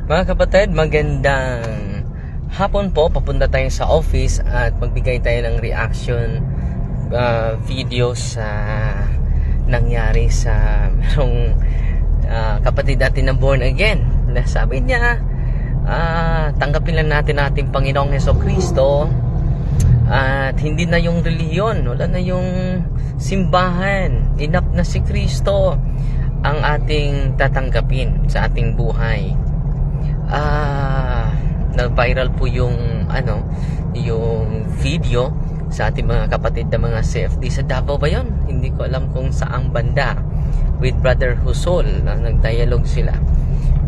Mga kapatid, magandang hapon po. Papunta tayo sa office at magbigay tayo ng reaction video sa nangyari sa merong kapatid natin na born again. Na sabi niya, tanggapin lang natin ating Panginoong Hesukristo at hindi na yung relihiyon, wala na yung simbahan, enough na si Kristo ang ating tatanggapin sa ating buhay. Na-viral po yung yung video sa ating mga kapatid na mga CFD sa Davao ba yun? Hindi ko alam kung saang banda, with Brother Husol na nag-dialogue sila.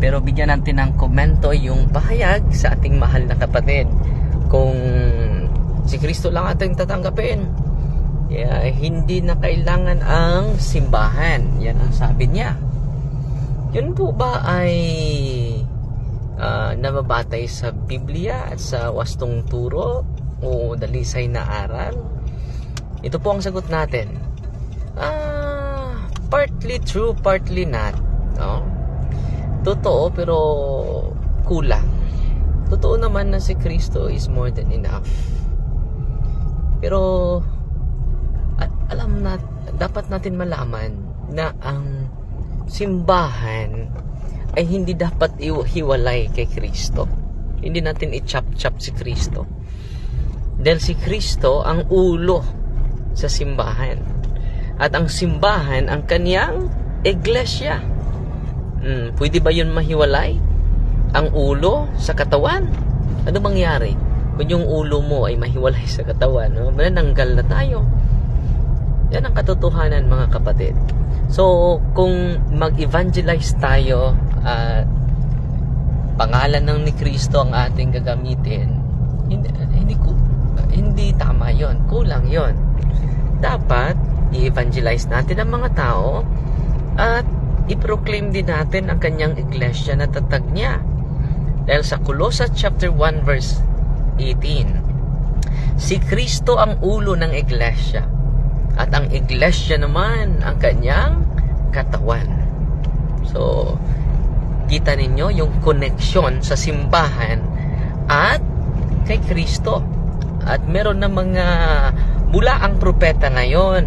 Pero bigyan natin ng komento yung pahayag sa ating mahal na kapatid kung si Kristo lang ating tatanggapin. Hindi na kailangan ang simbahan. Yan ang sabi niya. Yun po ba ay nababatay sa Biblia at sa wastong turo o dalisay na aral? Ito po ang sagot natin. Partly true, partly not, no? Totoo pero kulang. Totoo naman na si Kristo is more than enough. Pero dapat natin malaman na ang simbahan ay hindi dapat hiwalay kay Kristo. Hindi natin i-chop-chop si Kristo. Dahil si Kristo ang ulo sa simbahan. At ang simbahan ang kaniyang iglesia. Pwede ba yun mahiwalay? Ang ulo sa katawan? Ano mangyari kung yung ulo mo ay mahiwalay sa katawan? Manananggal na tayo. Yan ang katotohanan, mga kapatid. So, kung mag-evangelize tayo at pangalan ng ni Kristo ang ating gagamitin, hindi tama yon, kulang yon. Dapat i-evangelize natin ang mga tao at i-proclaim din natin ang kanyang iglesia na tatag niya. Dahil sa Colossus chapter 1 verse 18, si Kristo ang ulo ng iglesia at ang iglesia naman ang kanyang katawan. So, kita ninyo yung connection sa simbahan at kay Kristo. At meron na mga bulaang propeta ngayon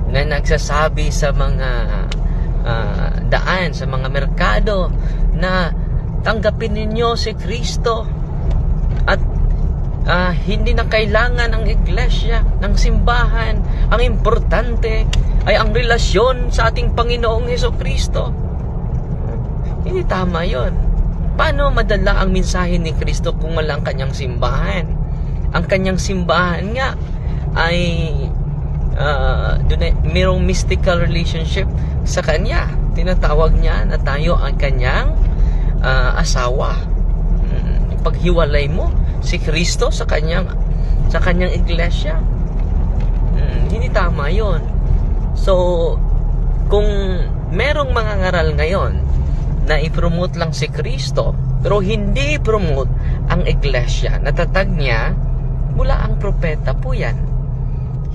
na nagsasabi sa mga daan, sa mga merkado na tanggapin ninyo si Kristo at hindi na kailangan ang iglesia, ng simbahan. Ang importante ay ang relasyon sa ating Panginoong Hesukristo. Hindi tama yon. Paano madala ang mensahe ni Kristo kung walang kanyang simbahan? Ang kanyang simbahan nga ay mayroong mystical relationship sa kanya. Tinatawag niya na tayo ang kanyang asawa. Paghiwalay mo si Kristo sa kanyang iglesia, hindi tama yon. So, kung merong mga ngaral ngayon na i-promote lang si Kristo pero hindi i-promote ang iglesia, natatag niya, mula ang propeta po yan.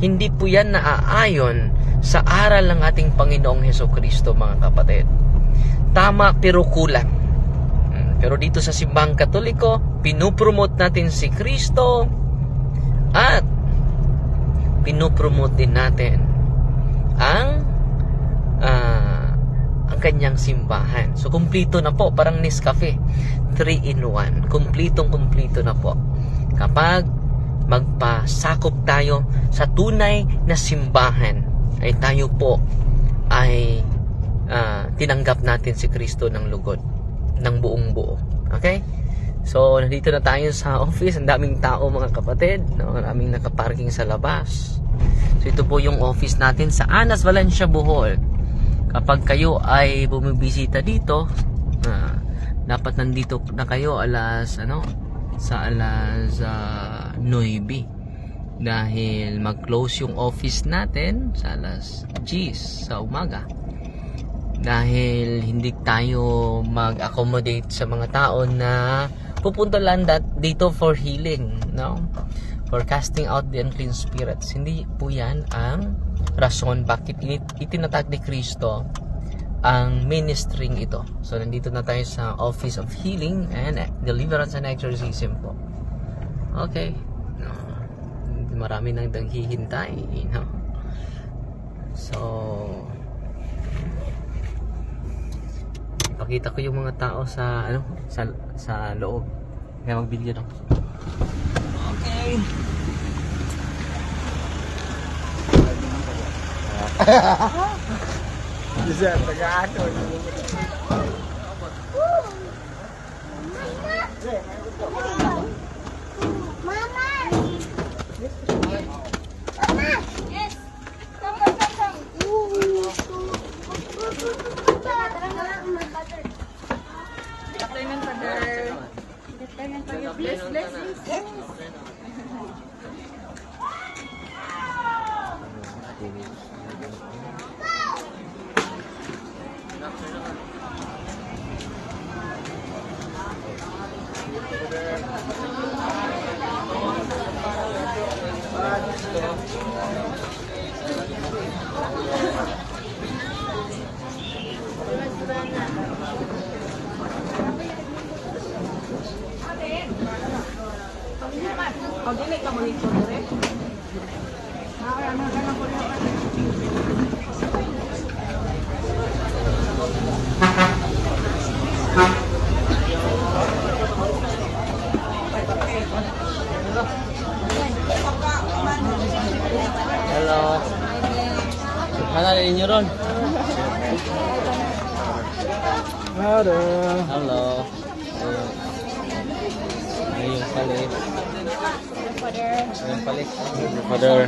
Hindi po yan naaayon sa aral ng ating Panginoong Hesukristo, mga kapatid. Tama pero kulang. Pero dito sa simbahang Katoliko, pinupromote natin si Kristo at pinupromote din natin ang kanyang simbahan. So, kumplito na po. Parang Nescafe. 3-in-1. Kumplito na po. Kapag magpasakop tayo sa tunay na simbahan, ay tayo po ay tinanggap natin si Kristo ng lugod, ng buong buo. Okay? So, nandito na tayo sa office. Ang daming tao, mga kapatid. Maraming nakaparking sa labas. So, ito po yung office natin sa Anas, Valencia, Bohol. Kapag kayo ay bumibisita dito, dapat nandito na kayo sa alas 9. Dahil mag-close yung office natin sa alas 10 sa umaga. Dahil hindi tayo mag-accommodate sa mga tao na pupunta lang dito for healing, no? For casting out the unclean spirits. Hindi po yan ang rason bakit itinatag ni Kristo ang ministering ito. So nandito na tayo sa Office of Healing and Deliverance and Exorcism po. Okay. Marami nang naghihintay, no? So ipakita ko yung mga tao sa sa loob. Kaya mag-video no. Okay. Bisa taga-ato. Mama! Mama! Yes! Come, come, come, come! Deployment, Father. Deployment, Father. Bless, bless, bless. Hello. Mana ninyo ron? Halo. Hello. Ayun pala. Ayun pala. Father.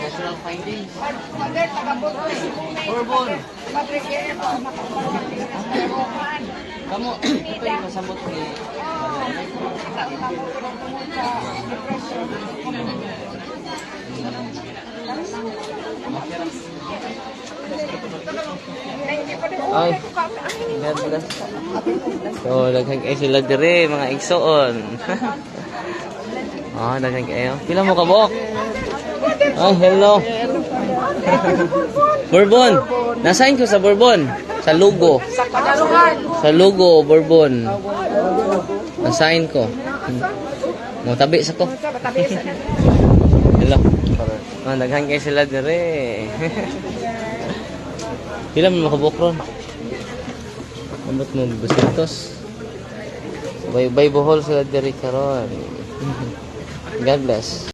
Natural findings. Father, taga-Bourbon. Bourbon. Matrigyan po. Kamu, ito yung kasabot ni... Ay, God bless. So, daghang kayo sila dire, mga igsoon. Oh, daghang kayo. Pila mo kabok? Oh, hello. Bourbon. Nasain ko sa Bourbon. Sa Lugo. Sa Lugo, Bourbon. Nasain ko. Mo tabi sa ko. Hello. Oh, daghang kayo sila dire. Pila mo makabok ron? Ambot mo busitos. Bay bohol sila dire karon. God bless.